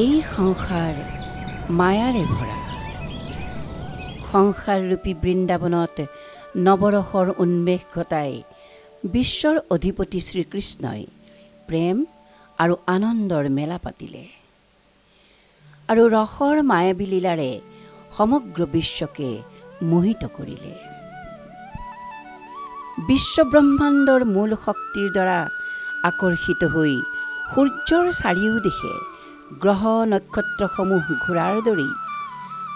এই সংসাৰ মায়াৰে ভৰা। সংসাৰৰূপী বৃন্দাবনত নৱৰসৰ উন্মেষ ঘটাই বিশ্বৰ অধিপতি শ্ৰীকৃষ্ণই প্ৰেম আৰু আনন্দৰ মেলা পাতিলে আৰু ৰসৰ মায়াবী লীলাৰে সমগ্ৰ বিশ্বকে মোহিত কৰিলে। বিশ্বব্ৰহ্মাণ্ডৰ মূল শক্তিৰ দ্বাৰা আকৰ্ষিত হৈ সূৰ্যৰ চাৰিওদিশে গ্ৰহ নক্ষত্ৰসমূহ ঘূৰাৰ দৰেই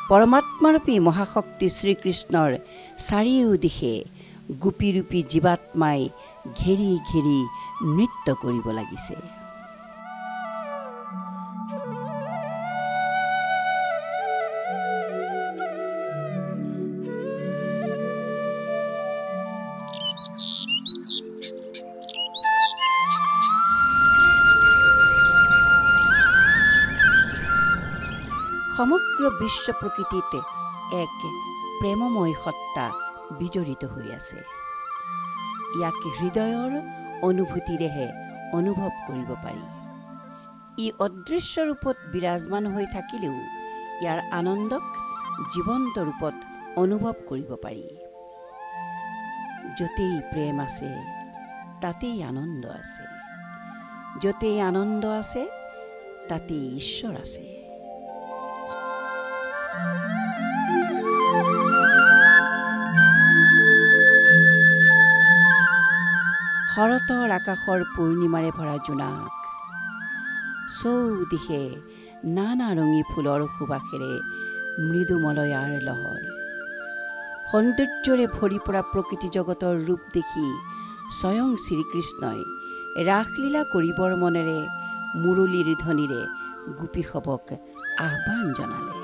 পৰমাত্মাৰূপী মহাশক্তি শ্ৰীকৃষ্ণৰ চাৰিওদিশে গোপীৰূপী জীৱাত্মাই ঘেৰি ঘেৰি নৃত্য কৰিব লাগিছে। সমগ্ৰ বিশ্ব প্ৰকৃতিত এক প্ৰেমময় সত্তা বিজড়িত হৈ আছে। ইয়াক হৃদয়ৰ অনুভূতিৰেহে অনুভৱ কৰিব পাৰি। ই অদৃশ্য ৰূপত বিৰাজমান হৈ থাকিলেও ইয়াৰ আনন্দক জীৱন্ত ৰূপত অনুভৱ কৰিব পাৰি। য'তেই প্ৰেম আছে তাতেই আনন্দ আছে, য'তেই আনন্দ আছে তাতেই ঈশ্বৰ আছে। শৰতৰ আকাশৰ পূৰ্ণিমাৰে ভৰা জোনাক, চৌদিশে নানা ৰঙী ফুলৰ সুবাসেৰে মৃদুমলয়াৰ লহৰ, সৌন্দৰ্যৰে ভৰি পৰা প্ৰকৃতি জগতৰ ৰূপ দেখি স্বয়ং শ্ৰীকৃষ্ণই ৰাসলীলা কৰিবৰ মনেৰে মুৰলীৰ ধ্বনিৰে গোপীসৱক আহ্বান জনালে।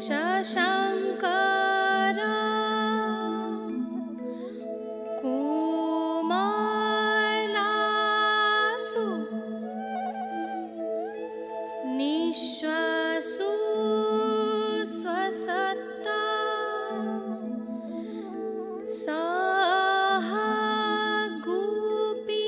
শশাঙ্কৰা কুমালাসু নিঃশ্বাসু স্বসত্তা সাহা গোপী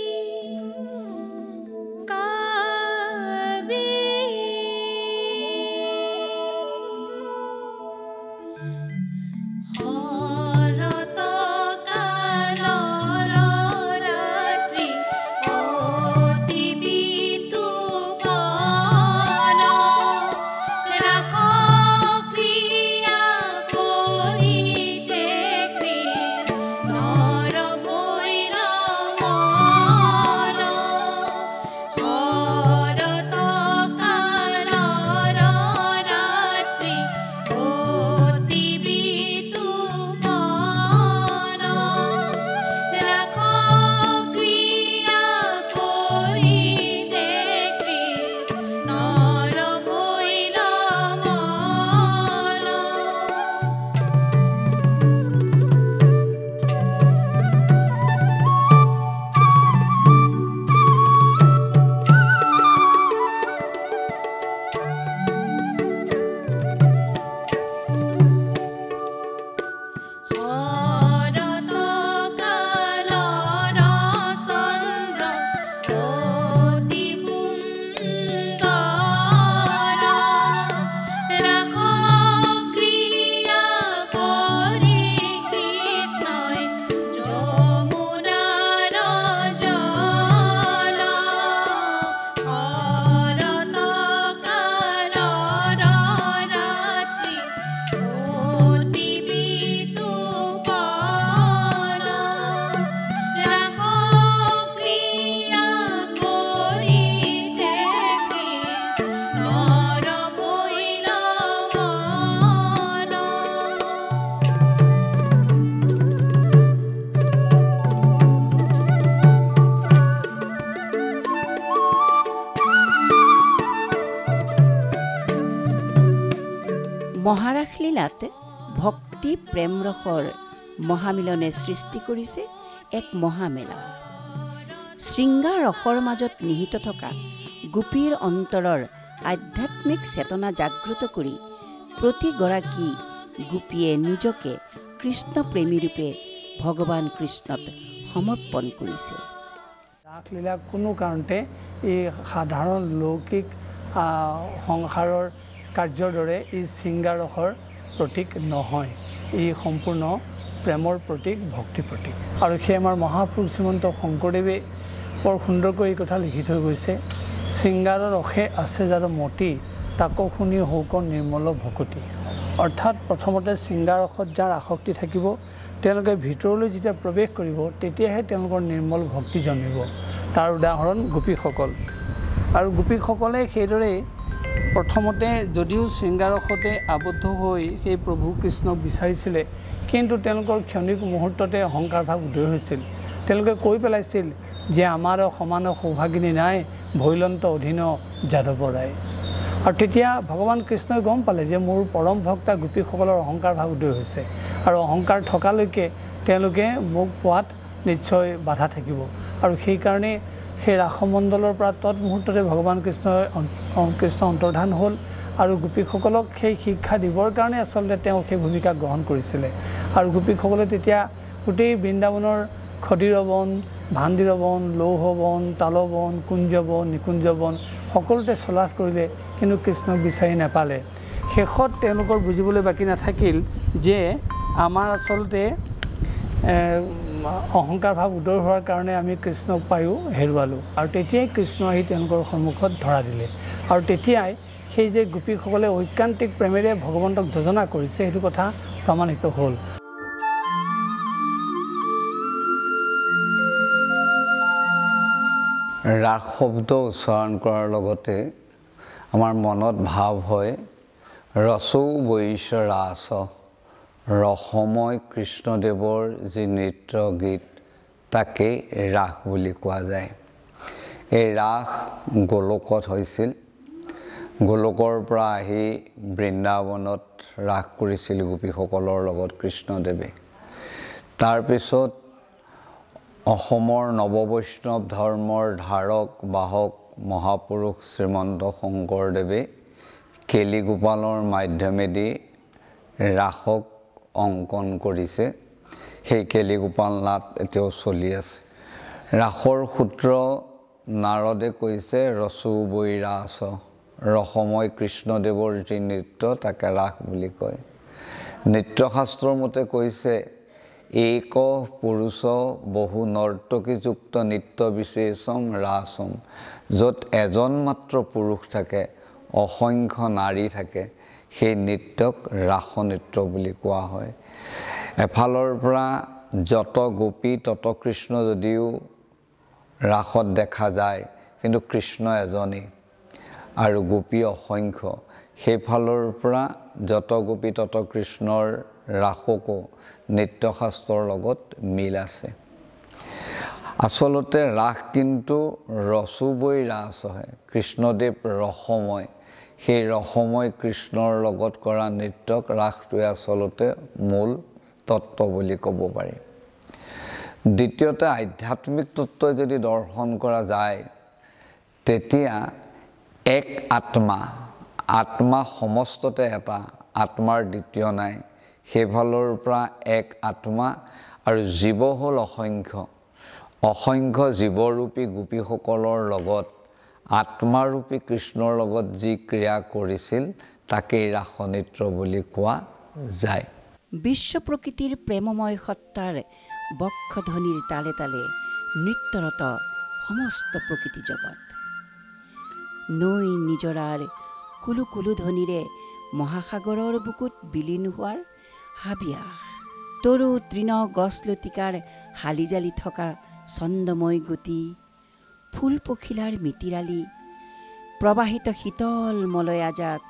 মহাৰাস লীলাত ভক্তি প্ৰেম ৰসৰ মহামিলনে সৃষ্টি কৰিছে এক মহামেলা। শৃংগাৰ ৰসৰ মাজত নিহিত থকা গোপীৰ অন্তৰৰ আধ্যাত্মিক চেতনা জাগ্ৰত কৰি প্ৰতিগৰাকী গোপীয়ে নিজকে কৃষ্ণ প্ৰেমী ৰূপে ভগৱান কৃষ্ণত সমৰ্পণ কৰিছে। ৰাসলীলা কোনো কাৰণতে এই সাধাৰণ লৌকিক সংসাৰৰ কাৰ্যৰ দৰে এই শৃংগাৰসৰ প্ৰতীক নহয়। এই সম্পূৰ্ণ প্ৰেমৰ প্ৰতীক, ভক্তিৰ প্ৰতীক। আৰু সেই আমাৰ মহাপুৰুষ শ্ৰীমন্ত শংকৰদেৱে বৰ সুন্দৰকৈ এই কথা লিখি থৈ গৈছে, শৃংগাৰৰ ৰসে আছে যাৰ মতি, তাকো শুনি হৌক নিৰ্মল ভকতি। অৰ্থাৎ প্ৰথমতে শৃংগাৰসত যাৰ আসক্তি থাকিব, তেওঁলোকে ভিতৰলৈ যেতিয়া প্ৰৱেশ কৰিব তেতিয়াহে তেওঁলোকৰ নিৰ্মল ভক্তি জন্মিব। তাৰ উদাহৰণ গোপীসকল। আৰু গোপীসকলে সেইদৰেই প্ৰথমতে যদিও শৃংগাৰসতে আবদ্ধ হৈ সেই প্ৰভু কৃষ্ণক বিচাৰিছিলে, কিন্তু তেওঁলোকৰ ক্ষণিক মুহূৰ্ততে অহংকাৰ ভাৱ উদয় হৈছিল। তেওঁলোকে কৈ পেলাইছিল যে আমাৰ সমান সৌভাগিনী নাই, ভৈলন্ত অধীন যাদৱ ৰায়। আৰু তেতিয়া ভগৱান কৃষ্ণই গম পালে যে মোৰ পৰম ভক্তা গোপীসকলৰ অহংকাৰ ভাৱ উদয় হৈছে, আৰু অহংকাৰ থকালৈকে তেওঁলোকে মোক পোৱাত নিশ্চয় বাধা থাকিব। আৰু সেইকাৰণে সেই ৰাসমণ্ডলৰ পৰা তৎমুহূৰ্ততে ভগৱান কৃষ্ণ অন্তৰ্ধান হ'ল, আৰু গোপীসকলক সেই শিক্ষা দিবৰ কাৰণে আচলতে তেওঁ সেই ভূমিকা গ্ৰহণ কৰিছিলে। আৰু গোপীসকলে তেতিয়া গোটেই বৃন্দাবনৰ খদিৰ বন, ভান্দিৰ বন, লৌহ বন, তালবন, কুঞ্জবন, নিকুঞ্জবন সকলোতে চলাথ কৰিলে, কিন্তু কৃষ্ণক বিচাৰি নাপালে। শেষত তেওঁলোকৰ বুজিবলৈ বাকী নাথাকিল যে আমাৰ আচলতে অহংকাৰ ভাৱ উদয় হোৱাৰ কাৰণে আমি কৃষ্ণক পায়ো হেৰুৱালোঁ। আৰু তেতিয়াই কৃষ্ণ আহি তেওঁলোকৰ সন্মুখত ধৰা দিলে। আৰু তেতিয়াই সেই যে গোপীসকলে ঐকান্তিক প্ৰেমেৰে ভগৱন্তক যোজনা কৰিছে সেইটো কথা প্ৰমাণিত হ'ল। ৰাস শব্দ উচ্চাৰণ কৰাৰ লগতে আমাৰ মনত ভাৱ হয় ৰসৌ বৈশ ৰাস, ৰসময় কৃষ্ণদেৱৰ যি নৃত্য গীত তাকেই ৰাস বুলি কোৱা যায়। এই ৰাস গোলকত হৈছিল। গোলকৰ পৰা আহি বৃন্দাবনত ৰাস কৰিছিল গোপীসকলৰ লগত কৃষ্ণদেৱে। তাৰপিছত অসমৰ নৱবৈষ্ণৱ ধৰ্মৰ ধাৰক বাহক মহাপুৰুষ শ্ৰীমন্ত শংকৰদেৱে কেলিগোপালৰ মাধ্যমেদি ৰাসক অংকন কৰিছে। সেই কেলিগোপাল নাট এতিয়াও চলি আছে। ৰাসৰ সূত্ৰ নাৰদে কৈছে ৰসৌ বৈ ৰাস, ৰসময় কৃষ্ণদেৱৰ যি নৃত্য তাকে ৰাস বুলি কয়। নৃত্যশাস্ত্ৰৰ মতে কৈছে এক পুৰুষ বহু নৰ্তকীযুক্ত নৃত্য বিশেষম ৰাসম, য'ত এজন মাত্ৰ পুৰুষ থাকে, অসংখ্য নাৰী থাকে, সেই নৃত্যক ৰাস নৃত্য বুলি কোৱা হয়। এফালৰ পৰা যত গোপী তত কৃষ্ণ যদিও ৰাসত দেখা যায়, কিন্তু কৃষ্ণ এজনেই আৰু গোপী অসংখ্য। সেইফালৰ পৰা যত গোপী তত কৃষ্ণৰ ৰাসকো নৃত্যশাস্ত্ৰৰ লগত মিল আছে। আচলতে ৰাস কিন্তু ৰসোবৈ ৰাস হয়। কৃষ্ণদেৱ ৰসময়, সেই ৰসময় কৃষ্ণৰ লগত কৰা নৃত্যক ৰাসটোৱে আচলতে মূল তত্ত্ব বুলি ক'ব পাৰি। দ্বিতীয়তে আধ্যাত্মিক তত্ত্বই যদি দৰ্শন কৰা যায়, তেতিয়া এক আত্মা, আত্মা সমস্ততে এটা, আত্মাৰ দ্বিতীয় নাই। সেইফালৰ পৰা এক আত্মা আৰু জীৱ হ'ল অসংখ্য। অসংখ্য জীৱৰূপী গোপীসকলৰ লগত আত্মাৰূপী কৃষ্ণৰ লগত যি ক্ৰিয়া কৰিছিল তাকেই ৰাস নৃত্য বুলি কোৱা যায়। বিশ্ব প্ৰকৃতিৰ প্ৰেমময় সত্তাৰ বক্ষধ্বনিৰ তালে তালে নৃত্যৰত সমস্ত প্ৰকৃতি জগত। নৈ নিজৰাৰ কুলু কুলু ধ্বনিৰে মহাসাগৰৰ বুকুত বিলীন হোৱাৰ হাবিয়াস, তৰু তৃণ গছ লতিকাৰ হালি জালি থকা ছন্দময় গতি, ফুল পখিলাৰ মিতিৰালি, প্ৰবাহিত শীতল মলয়াজাক,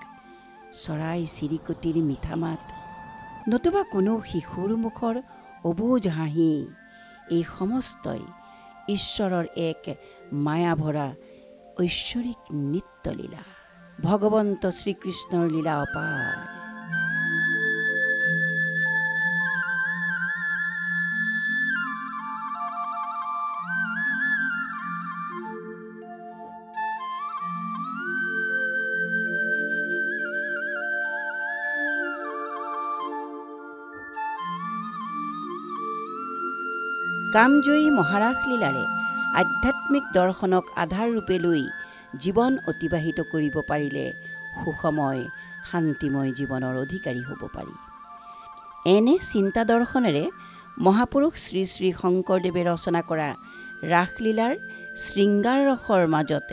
চৰাই চিৰিকটিৰ মিঠা মাত, নতুবা কোনো শিশুৰ মুখৰ অবুজ হাঁহি, এই সমস্তই ঈশ্বৰৰ এক মায়াভৰা ঐশ্বৰিক নৃত্যলীলা। ভগৱন্ত শ্ৰীকৃষ্ণৰ লীলা অপাৰ। কামজয়ী মহাৰাস লীলাৰে আধ্যাত্মিক দৰ্শনক আধাৰ ৰূপে লৈ জীৱন অতিবাহিত কৰিব পাৰিলে সুখময় শান্তিময় জীৱনৰ অধিকাৰী হ'ব পাৰি। এনে চিন্তা দৰ্শনেৰে মহাপুৰুষ শ্ৰী শ্ৰী শংকৰদেৱে ৰচনা কৰা ৰাসলীলাৰ শৃংগাৰ ৰসৰ মাজত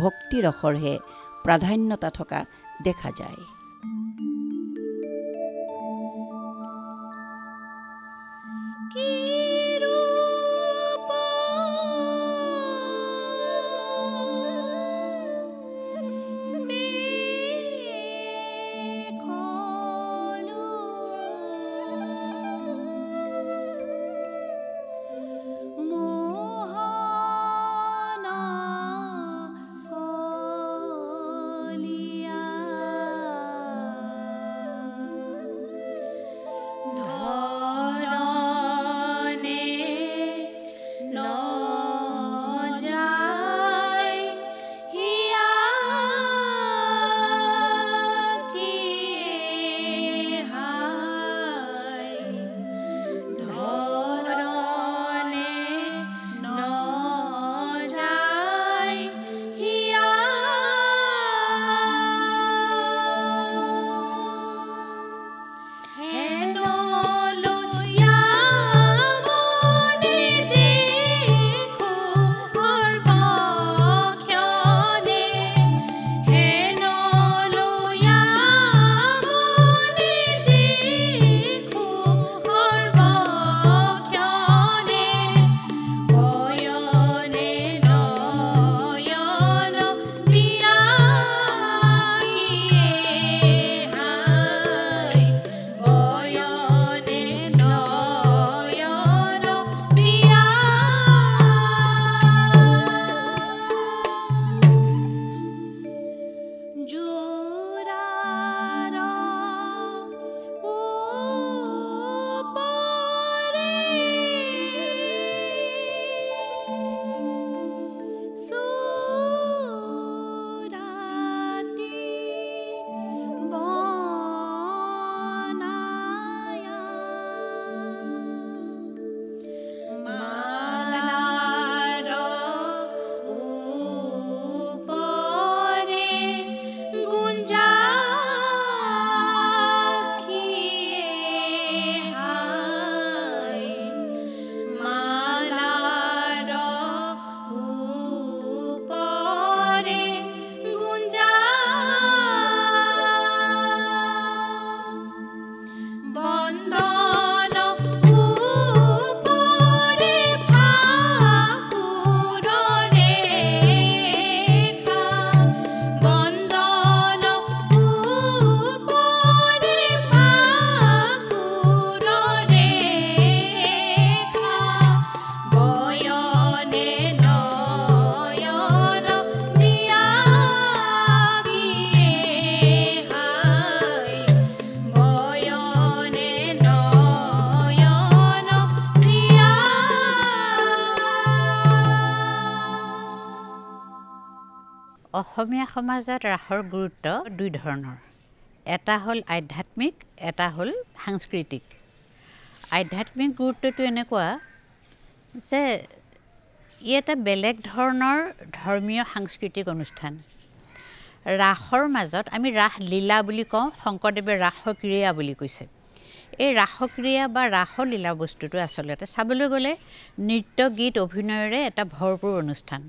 ভক্তি ৰসৰহে প্ৰাধান্যতা থকা দেখা যায়। অসমীয়া সমাজত ৰাসৰ গুৰুত্ব দুই ধৰণৰ। এটা হ'ল আধ্যাত্মিক, এটা হ'ল সাংস্কৃতিক। আধ্যাত্মিক গুৰুত্বটো এনেকুৱা যে ই এটা বেলেগ ধৰণৰ ধৰ্মীয় সাংস্কৃতিক অনুষ্ঠান। ৰাসৰ মাজত আমি ৰাস লীলা বুলি কওঁ, শংকৰদেৱে ৰাসক্ৰিয়া বুলি কৈছে। এই ৰাসক্ৰিয়া বা ৰাসলীলা বস্তুটো আচলতে চাবলৈ গ'লে নৃত্য, গীত, অভিনয়ৰে এটা ভৰপূৰ অনুষ্ঠান।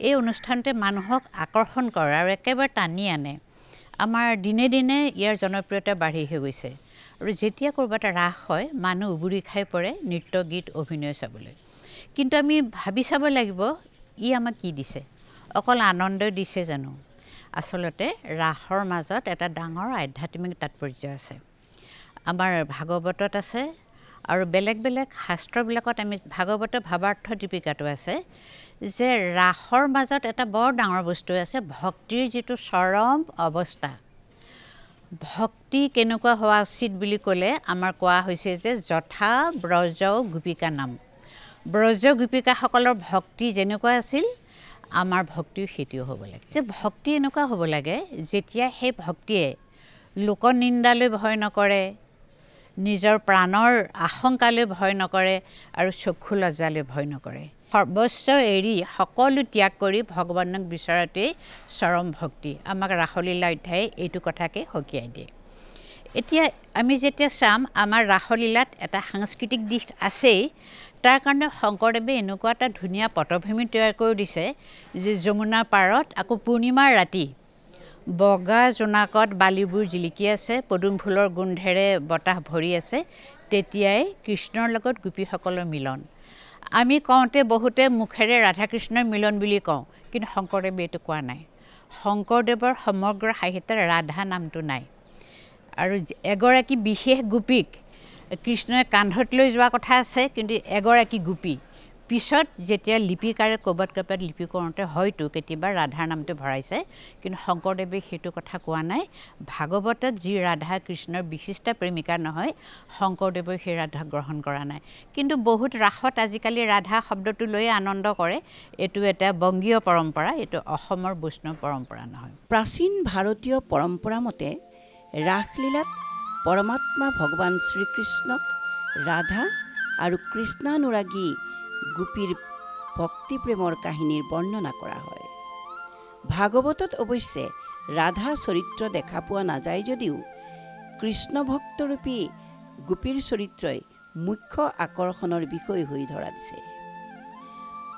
এই অনুষ্ঠানটোৱে মানুহক আকৰ্ষণ কৰে আৰু একেবাৰে টানি আনে। আমাৰ দিনে দিনে ইয়াৰ জনপ্ৰিয়তা বাঢ়ি হৈ গৈছে আৰু যেতিয়া ক'ৰবাত ৰাস হয় মানুহ উবুৰি খাই পৰে নৃত্য, গীত, অভিনয় চাবলৈ। কিন্তু আমি ভাবি চাব লাগিব ই আমাক কি দিছে? অকল আনন্দ দিছে জানো? আচলতে ৰাসৰ মাজত এটা ডাঙৰ আধ্যাত্মিক তাৎপৰ্য আছে। আমাৰ ভাগৱতত আছে আৰু বেলেগ বেলেগ শাস্ত্ৰবিলাকত আমি ভাগৱত ভাৱাৰ্থ দীপিকাটো আছে যে ৰাসৰ মাজত এটা বৰ ডাঙৰ বস্তু আছে, ভক্তিৰ যিটো চৰম অৱস্থা। ভক্তি কেনেকুৱা হোৱা উচিত বুলি ক'লে আমাৰ কোৱা হৈছে যে যথা ব্ৰজ গোপিকা নাম। ব্ৰজ গোপিকাসকলৰ ভক্তি যেনেকুৱা আছিল আমাৰ ভক্তিও সেইটোও হ'ব লাগে। যে ভক্তি এনেকুৱা হ'ব লাগে যেতিয়া সেই ভক্তিয়ে লোকনিন্দালৈ ভয় নকৰে, নিজৰ প্ৰাণৰ আশংকালৈ ভয় নকৰে আৰু চক্ষু লজ্জালৈ ভয় নকৰে সৰ্বস্ব এৰি সকলো ত্যাগ কৰি ভগৱানক বিচৰাটোৱেই চৰম ভক্তি আমাক ৰাসলীলা অধ্যায়ে এইটো কথাকে সকীয়াই দিয়ে এতিয়া আমি যেতিয়া চাম আমাৰ ৰাসলীলাত এটা সাংস্কৃতিক দিশ আছেই তাৰ কাৰণে শংকৰদেৱে এনেকুৱা এটা ধুনীয়া পটভূমি তৈয়াৰ কৰি দিছে যে যমুনাৰ পাৰত আকৌ পূৰ্ণিমাৰ ৰাতি বগা জোনাকত বালিবোৰ জিলিকি আছে পদুম ফুলৰ গোন্ধেৰে বতাহ ভৰি আছে তেতিয়াই কৃষ্ণৰ লগত গোপীসকলৰ মিলন আমি কওঁতে বহুতে মুখেৰে ৰাধাকৃষ্ণৰ মিলন বুলি কওঁ কিন্তু শংকৰদেৱে এইটো কোৱা নাই শংকৰদেৱৰ সমগ্ৰ সাহিত্যত ৰাধা নামটো নাই আৰু এগৰাকী বিশেষ গোপীক কৃষ্ণই কান্ধত লৈ যোৱা কথা আছে কিন্তু এগৰাকী গোপী পিছত যেতিয়া লিপিকাৰে ক'ৰবাত লিপি কৰোঁতে হয়তো কেতিয়াবা ৰাধাৰ নামটো ভৰাইছে কিন্তু শংকৰদেৱে সেইটো কথা কোৱা নাই ভাগৱতত যি ৰাধা কৃষ্ণৰ বিশিষ্ট প্ৰেমিকা নহয় শংকৰদেৱে সেই ৰাধা গ্ৰহণ কৰা নাই কিন্তু বহুত ৰাসত আজিকালি ৰাধা শব্দটো লৈ আনন্দ কৰে এইটো এটা বংগীয় পৰম্পৰা এইটো অসমৰ বৈষ্ণৱ পৰম্পৰা নহয় প্ৰাচীন ভাৰতীয় পৰম্পৰা মতে ৰাসলীলাত পৰমাত্মা ভগৱান শ্ৰীকৃষ্ণক ৰাধা আৰু কৃষ্ণানুৰাগী গোপীৰ ভক্তি প্ৰেমৰ কাহিনীৰ বৰ্ণনা কৰা হয় ভাগৱতত অৱশ্যে ৰাধা চৰিত্ৰ দেখা পোৱা নাযায় যদিও কৃষ্ণ ভক্তৰূপী গোপীৰ চৰিত্ৰই মুখ্য আকৰ্ষণৰ বিষয় হৈ ধৰা দিছে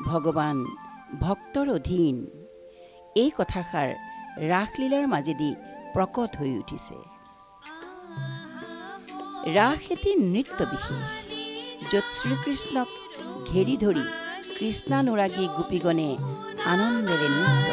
ভগৱান ভক্তৰ অধীন এই কথাষাৰ ৰাসলীলাৰ মাজেদি প্ৰকট হৈ উঠিছে ৰাস এটি নৃত্য বিশেষ য'ত শ্ৰীকৃষ্ণক ঘেৰি ধৰি কৃষ্ণানুৰাগী গোপীগণে আনন্দেৰে নৃত্য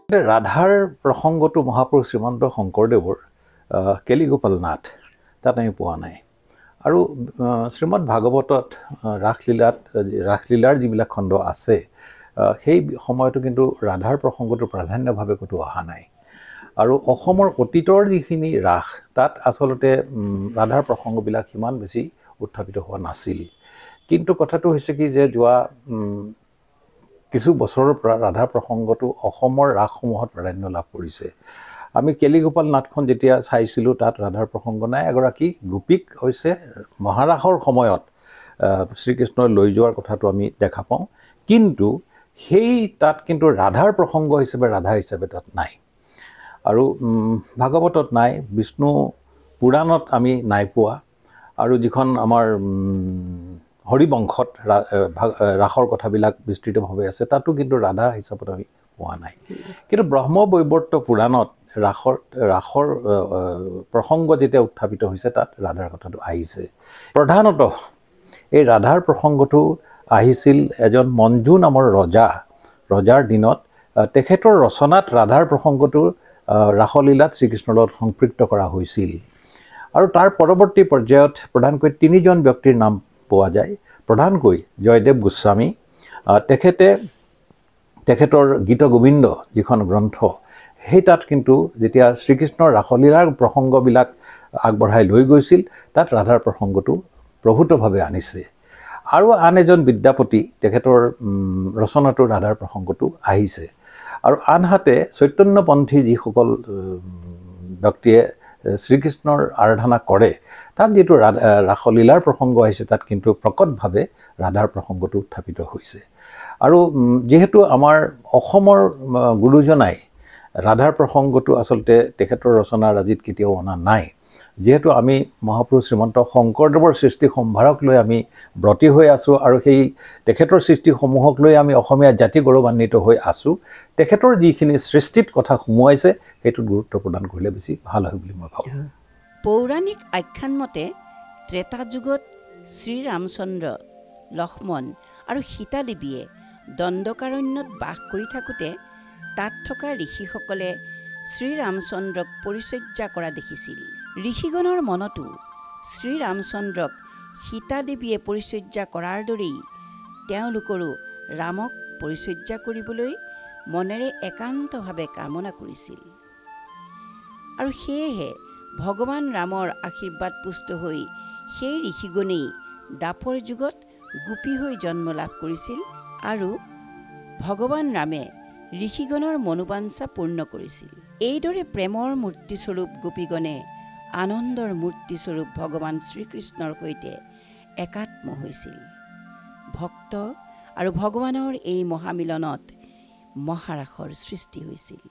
কৰে ৰাধাৰ প্ৰসংগটো মহাপুৰুষ শ্ৰীমন্ত শংকৰদেৱৰ কেলিগোপাল নাথ তাত আমি পোৱা নাই আৰু শ্ৰীমদ ভাগৱতত ৰাসলীলাৰ যিবিলাক খণ্ড আছে সেই সময়তো কিন্তু ৰাধাৰ প্ৰসংগটো প্ৰাধান্যভাৱে ক'তো অহা নাই আৰু অসমৰ অতীতৰ যিখিনি ৰাস তাত আচলতে ৰাধাৰ প্ৰসংগবিলাক সিমান বেছি উত্থাপিত হোৱা নাছিল কিন্তু কথাটো হৈছে কি যে যোৱা কিছু বছৰৰ পৰা ৰাধাৰ প্ৰসংগটো অসমৰ ৰাসসমূহত প্ৰাধান্য লাভ কৰিছে আমি কেলিগোপাল নাথখন যেতিয়া চাইছিলোঁ তাত ৰাধাৰ প্ৰসংগ নাই এগৰাকী গোপীক হৈছে মহাৰাসৰ সময়ত শ্ৰীকৃষ্ণই লৈ যোৱাৰ কথাটো আমি দেখা পাওঁ কিন্তু সেই তাত কিন্তু ৰাধাৰ প্ৰসংগ হিচাপে ৰাধা হিচাপে তাত নাই আৰু ভাগৱতত নাই বিষ্ণু পুৰাণত আমি নাই পোৱা আৰু যিখন আমাৰ হৰিবংশত ৰাসৰ কথাবিলাক বিস্তৃতভাৱে আছে তাতো কিন্তু ৰাধা হিচাপত আমি পোৱা নাই কিন্তু ব্ৰহ্মবৈবৰ্ত পুৰাণত ৰাসৰ প্ৰসংগ যেতিয়া উত্থাপিত হৈছে তাত ৰাধাৰ কথাটো আহিছে প্ৰধানতঃ এই ৰাধাৰ প্ৰসংগটো আহিছিল এজন মঞ্জু নামৰ ৰজাৰ দিনত তেখেতৰ ৰচনাত ৰাধাৰ প্ৰসংগটো ৰাসলীলাত শ্ৰীকৃষ্ণৰ লগত সম্পৃক্ত কৰা হৈছিল আৰু তাৰ পৰৱৰ্তী পৰ্যায়ত প্ৰধানকৈ 3জন ব্যক্তিৰ নাম পোৱা যায় প্ৰধানকৈ জয়দেৱ গোস্বামী তেখেতৰ গীত গোবিন্দ যিখন গ্ৰন্থ সেই তাত কিন্তু যেতিয়া শ্ৰীকৃষ্ণৰ ৰাসলীলাৰ প্ৰসংগবিলাক আগবঢ়াই লৈ গৈছিল তাত ৰাধাৰ প্ৰসংগটো প্ৰভূতভাৱে আনিছে আৰু আন এজন বিদ্যাপতি তেখেতৰ ৰচনাটো ৰাধাৰ প্ৰসংগটো আহিছে আৰু আনহাতে চৈতন্যপন্থী যিসকল ব্যক্তিয়ে শ্ৰীকৃষ্ণৰ আৰাধনা কৰে তাত যিটো ৰাসলীলাৰ প্ৰসংগ আহিছে তাত কিন্তু প্ৰকটভাৱে ৰাধাৰ প্ৰসংগটো উত্থাপিত হৈছে আৰু যেহেতু আমাৰ অসমৰ গুৰুজনাই ৰাধাৰ প্ৰসংগটো আচলতে তেখেতৰ ৰচনাৰাজিত কেতিয়াও অনা নাই যেহেতু আমি মহাপুৰুষ শ্ৰীমন্ত শংকৰদেৱৰ সৃষ্টি সম্ভাৰক লৈ আমি ব্ৰতী হৈ আছোঁ আৰু সেই তেখেতৰ সৃষ্টিসমূহক লৈ আমি অসমীয়া জাতি গৌৰৱান্বিত হৈ আছোঁ তেখেতৰ যিখিনি সৃষ্টিত কথা সোমোৱাইছে সেইটোত গুৰুত্ব প্ৰদান কৰিলে বেছি ভাল হয় বুলি মই ভাবোঁ পৌৰাণিক আখ্যান মতে ত্ৰেতা যুগত শ্ৰীৰামচন্দ্ৰ লক্ষ্মণ আৰু সীতা দেৱীয়ে দণ্ডকাৰণ্যত বাস কৰি থাকোঁতে তাত থকা ঋষিসকলে শ্ৰীৰামচন্দ্ৰক পৰিচৰ্যা কৰা দেখিছিল ঋষিগণৰ মনতো শ্ৰীৰামচন্দ্ৰক সীতা দেৱীয়ে পৰিচৰ্যা কৰাৰ দৰেই তেওঁলোকৰো ৰামক পৰিচৰ্যা কৰিবলৈ মনেৰে একান্তভাৱে কামনা কৰিছিল আৰু সেয়েহে ভগৱান ৰামৰ আশীৰ্বাদ পুষ্ট হৈ সেই ঋষিগণেই দাপৰ যুগত গোপী হৈ জন্ম লাভ কৰিছিল আৰু ভগৱান ৰামে ঋষিগণৰ মনোবাঞ্ছা পূৰ্ণ কৰিছিল এইদৰে প্ৰেমৰ মূৰ্তিস্বৰূপ গোপীগণে আনন্দৰ মূৰ্তিস্বৰূপ ভগৱান শ্ৰীকৃষ্ণৰ সৈতে একাত্ম হৈছিল ভক্ত আৰু ভগৱানৰ এই মহামিলনত মহাৰাসৰ সৃষ্টি হৈছিল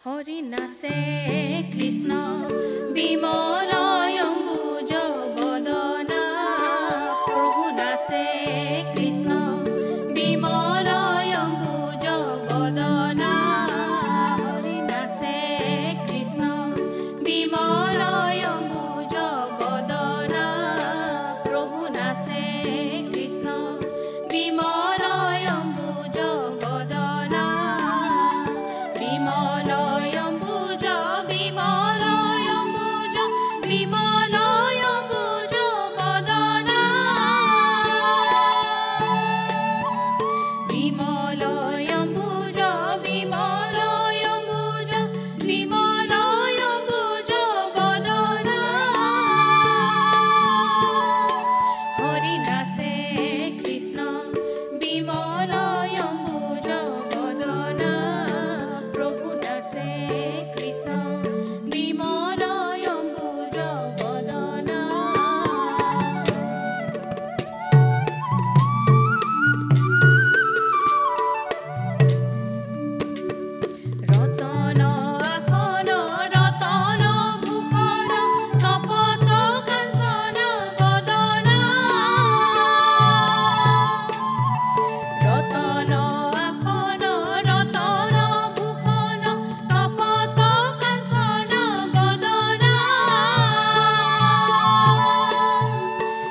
হৰি নাচে কৃষ্ণ বিমল অম্বুজ বদনা প্ৰভু নাচে কৃষ্ণ বিমল অম্বুজ বদনা হৰি নাচে কৃষ্ণ বিমল অম্বুজ বদনা প্ৰভু নাচে কৃষ্ণ বিমল অম্বুজ বদনা বিমল অম্বুজ বিমল অম্বুজ বিমল অম্বুজ বদনা বিমল অম্বুজ বিমল অম্বুজ বিমল অম্বুজ বদনা হৰি নাচে কৃষ্ণ বিমল অম্বুজ বদনা প্ৰভু নাচে কৃষ্ণ বিমল অম্বুজ বদনা ৰতন আসন ৰতন ভূষণ তপত কাঞ্চন বদনা ৰতন আসন ৰতন ভূষণ তপত কাঞ্চন বদনা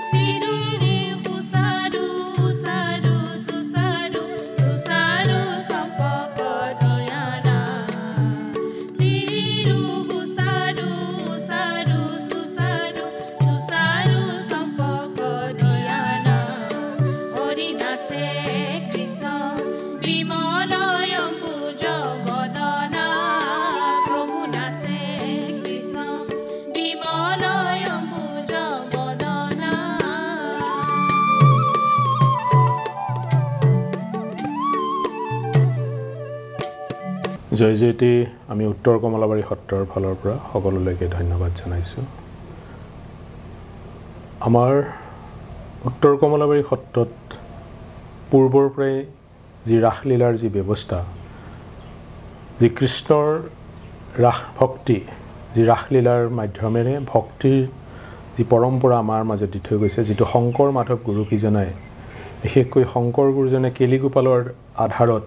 শিৰোৰে সুচাৰু সুচাৰু সুচাৰু সুচাৰু চম্পক নয়না শিৰো সুচাৰু সুচাৰু সুচাৰু সুচাৰু চম্পক নয়না হৰি নাচে কৃষ্ণ বিমল অম্বুজ বদনা প্ৰভু নাচে কৃষ্ণ বিমল অম্বুজ বদনা জয় জয়তে আমি উত্তৰ কমলাবাৰী সত্ৰৰ ফালৰ পৰা সকলোলৈকে ধন্যবাদ জনাইছোঁ আমাৰ উত্তৰ কমলাবাৰী সত্ৰত পূৰ্বৰ পৰাই যি ৰাসলীলাৰ যি ব্যৱস্থা যি কৃষ্ণৰ ৰাস ভক্তি যি ৰাসলীলাৰ মাধ্যমেৰে ভক্তিৰ যি পৰম্পৰা আমাৰ মাজত দি থৈ গৈছে যিটো শংকৰ মাধৱ গুৰুকেইজনাই বিশেষকৈ শংকৰ গুৰুজনে কেলিগোপালৰ আধাৰত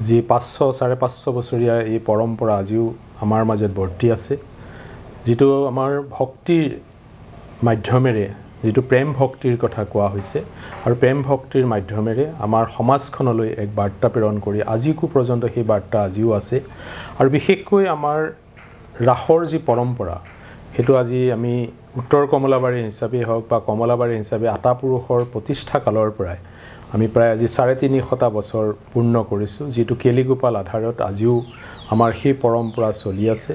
যি 500-550 বছৰীয়া এই পৰম্পৰা আজিও আমাৰ মাজত বৰ্তি আছে যিটো আমাৰ ভক্তিৰ মাধ্যমেৰে যিটো প্ৰেম ভক্তিৰ কথা কোৱা হৈছে আৰু প্ৰেম ভক্তিৰ মাধ্যমেৰে আমাৰ সমাজখনলৈ এক বাৰ্তা প্ৰেৰণ কৰি আজিকো পৰ্যন্ত সেই বাৰ্তা আজিও আছে আৰু বিশেষকৈ আমাৰ ৰাসৰ যি পৰম্পৰা সেইটো আজি আমি উত্তৰ কমলাবাৰী হিচাপে হওক বা কমলাবাৰী হিচাপে আটাপুৰুষৰ প্ৰতিষ্ঠা কালৰ পৰাই আমি প্ৰায় আজি 350 বছৰ পূৰ্ণ কৰিছোঁ যিটো কেলিগোপাল আধাৰত আজিও আমাৰ সেই পৰম্পৰা চলি আছে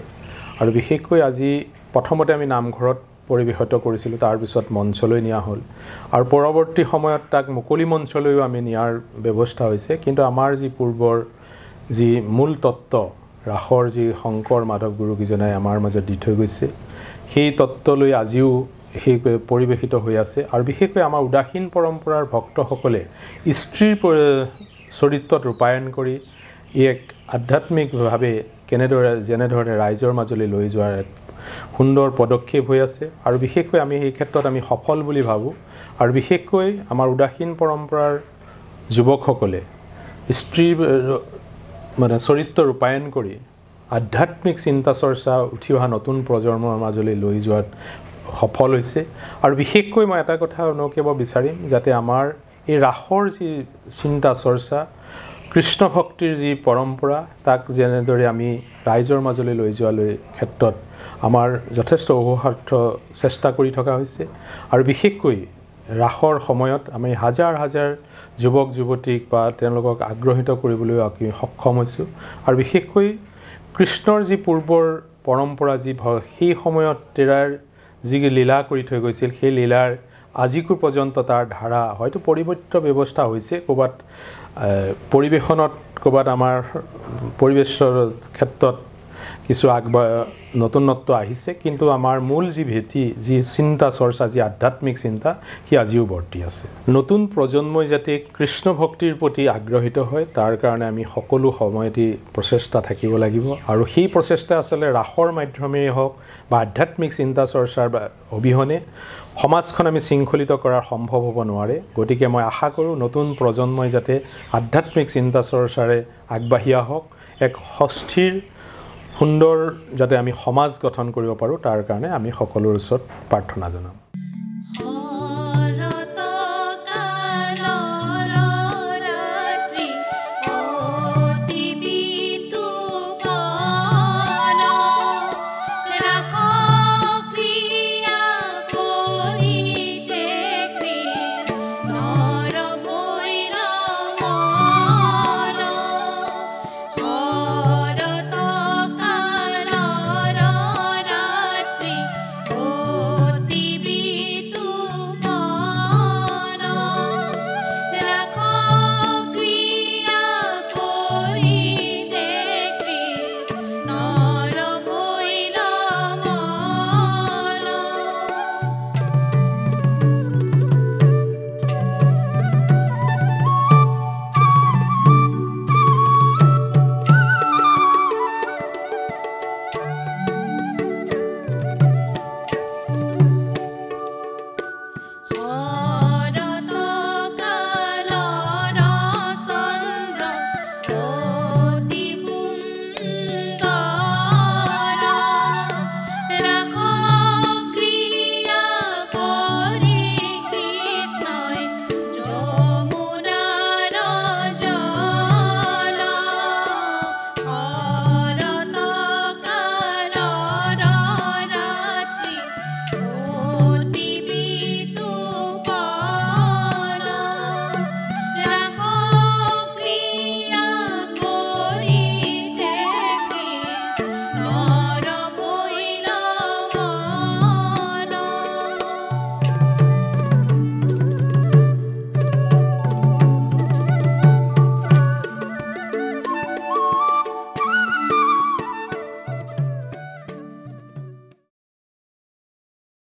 আৰু বিশেষকৈ আজি প্ৰথমতে আমি নামঘৰত পৰিবেশিত কৰিছিলোঁ তাৰপিছত মঞ্চলৈ নিয়া হ'ল আৰু পৰৱৰ্তী সময়ত তাক মুকলি মঞ্চলৈও আমি নিয়াৰ ব্যৱস্থা হৈছে কিন্তু আমাৰ যি পূৰ্বৰ যি মূল তত্ত্ব ৰাসৰ যি শংকৰ মাধৱ গুৰুকেইজনে আমাৰ মাজত দি থৈ গৈছে সেই তত্ত্বলৈ আজিও সেই পৰিবেশিত হৈ আছে আৰু বিশেষকৈ আমাৰ উদাসীন পৰম্পৰাৰ ভক্তসকলে স্ত্ৰীৰ চৰিত্ৰত ৰূপায়ণ কৰি এক আধ্যাত্মিকভাৱে যেনেধৰণে ৰাইজৰ মাজলৈ লৈ যোৱাৰ এক সুন্দৰ পদক্ষেপ হৈ আছে আৰু বিশেষকৈ আমি এই ক্ষেত্ৰত আমি সফল বুলি ভাবোঁ আৰু বিশেষকৈ আমাৰ উদাসীন পৰম্পৰাৰ যুৱকসকলে স্ত্ৰীৰ মানে চৰিত্ৰ ৰূপায়ণ কৰি আধ্যাত্মিক চিন্তা চৰ্চা উঠি অহা নতুন প্ৰজন্মৰ মাজলৈ লৈ যোৱাত সফল হৈছে আৰু বিশেষকৈ মই এটা কথা অনুকিয়াব বিচাৰিম যাতে আমাৰ এই ৰাসৰ যি চিন্তা চৰ্চা কৃষ্ণ ভক্তিৰ যি পৰম্পৰা তাক যেনেদৰে আমি ৰাইজৰ মাজলৈ লৈ যোৱালৈ ক্ষেত্ৰত আমাৰ যথেষ্ট অহোহাৰ্থ চেষ্টা কৰি থকা হৈছে আৰু বিশেষকৈ ৰাসৰ সময়ত আমি হাজাৰ হাজাৰ যুৱক যুৱতীক বা তেওঁলোকক আগ্ৰহিত কৰিবলৈ আমি সক্ষম হৈছোঁ আৰু বিশেষকৈ কৃষ্ণৰ যি পূৰ্বৰ পৰম্পৰা যি সেই সময়ত তেৰাৰ যি লীলা কৰি থৈ গৈছিল সেই লীলাৰ আজিকো পৰ্যন্ত তাৰ ধাৰা হয়তো পৰিৱৰ্তিত ব্যৱস্থা হৈছে ক'ৰবাত পৰিৱেশনত ক'ৰবাত আমাৰ পৰিৱেশৰ ক্ষেত্ৰত কিছু নতুনত্ব আহিছে কিন্তু আমাৰ মূল যি ভেটি যি চিন্তা চৰ্চা যি আধ্যাত্মিক চিন্তা সি আজিও বৰ্তি আছে নতুন প্ৰজন্মই যাতে কৃষ্ণ ভক্তিৰ প্ৰতি আগ্ৰহিত হয় তাৰ কাৰণে আমি সকলো সময়তে প্ৰচেষ্টা থাকিব লাগিব আৰু সেই প্ৰচেষ্টা আচলতে ৰাসৰ মাধ্যমেই হওক বা আধ্যাত্মিক চিন্তা চৰ্চাৰ অবিহনে সমাজখন আমি শৃংখলিত কৰাৰ সম্ভৱ হ'ব নোৱাৰে গতিকে মই আশা কৰোঁ নতুন প্ৰজন্মই যাতে আধ্যাত্মিক চিন্তা চৰ্চাৰে আগবাঢ়ি আহক এক সুস্থিৰ সুন্দৰ যাতে আমি সমাজ গঠন কৰিব পাৰোঁ তাৰ কাৰণে আমি সকলোৰ ওচৰত প্ৰাৰ্থনা জনাম